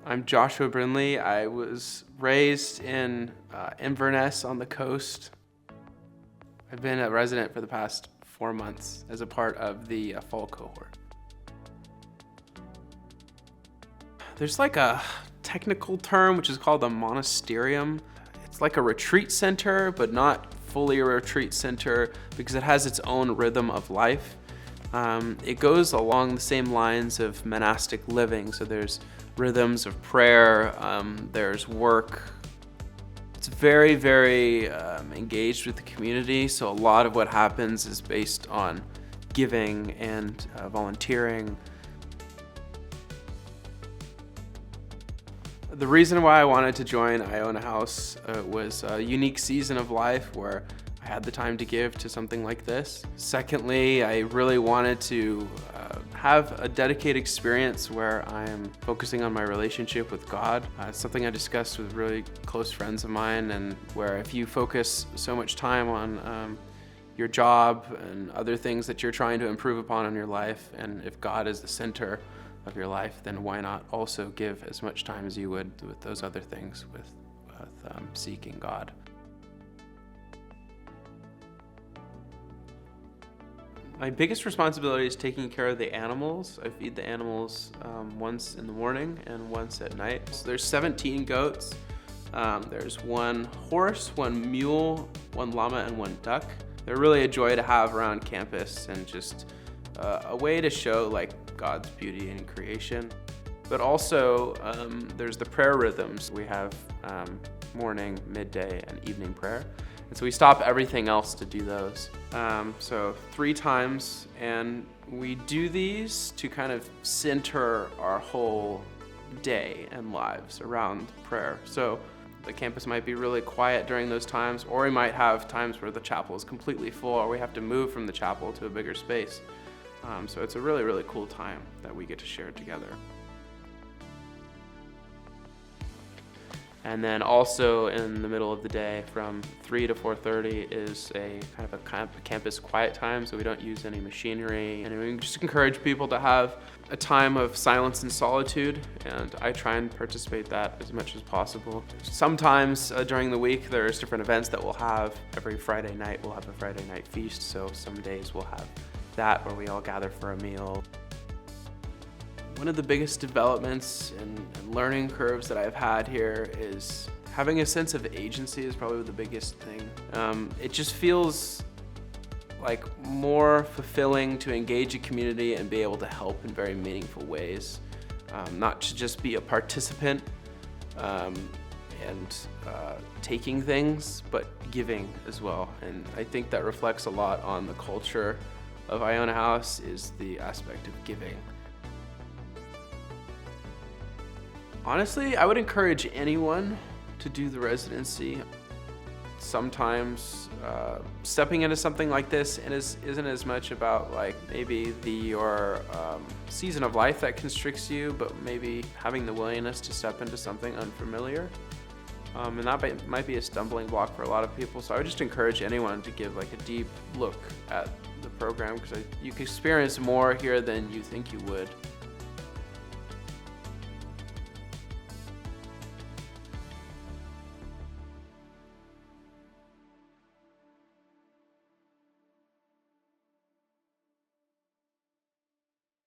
I'm Joshua Brindley. I was raised in Inverness on the coast. I've been a resident for the past 4 months as a part of the fall cohort. There's like a technical term which is called a monasterium. It's like a retreat center, but not fully a retreat center because it has its own rhythm of life. It goes along the same lines of monastic living. So there's rhythms of prayer, there's work. It's very, very engaged with the community. So a lot of what happens is based on giving and volunteering. The reason why I wanted to join Iona House was a unique season of life where I had the time to give to something like this. Secondly, I really wanted to have a dedicated experience where I'm focusing on my relationship with God. It's something I discussed with really close friends of mine, and where if you focus so much time on your job and other things that you're trying to improve upon in your life, and if God is the center of your life, then why not also give as much time as you would with those other things, with seeking God. My biggest responsibility is taking care of the animals. I feed the animals once in the morning and once at night. So there's 17 goats. There's 1 horse, 1 mule, 1 llama, and 1 duck. They're really a joy to have around campus and just a way to show like God's beauty in creation. But also there's the prayer rhythms. We have morning, midday, and evening prayer. And so we stop everything else to do those. So 3 times, and we do these to kind of center our whole day and lives around prayer. So the campus might be really quiet during those times, or we might have times where the chapel is completely full, or we have to move from the chapel to a bigger space. So it's a really, really cool time that we get to share together. And then also in the middle of the day from 3 to 4:30 is a kind of a campus quiet time, so we don't use any machinery. And we just encourage people to have a time of silence and solitude, and I try and participate that as much as possible. Sometimes during the week there's different events that we'll have. Every Friday night we'll have a Friday night feast, so some days we'll have that where we all gather for a meal. One of the biggest developments and learning curves that I've had here is having a sense of agency is probably the biggest thing. It just feels like more fulfilling to engage a community and be able to help in very meaningful ways. Not to just be a participant and taking things, but giving as well. And I think that reflects a lot on the culture of Iona House, is the aspect of giving. Honestly, I would encourage anyone to do the residency. Sometimes stepping into something like this isn't as much about like maybe your season of life that constricts you, but maybe having the willingness to step into something unfamiliar. And that might be a stumbling block for a lot of people. So I would just encourage anyone to give like a deep look at the program, because you can experience more here than you think you would.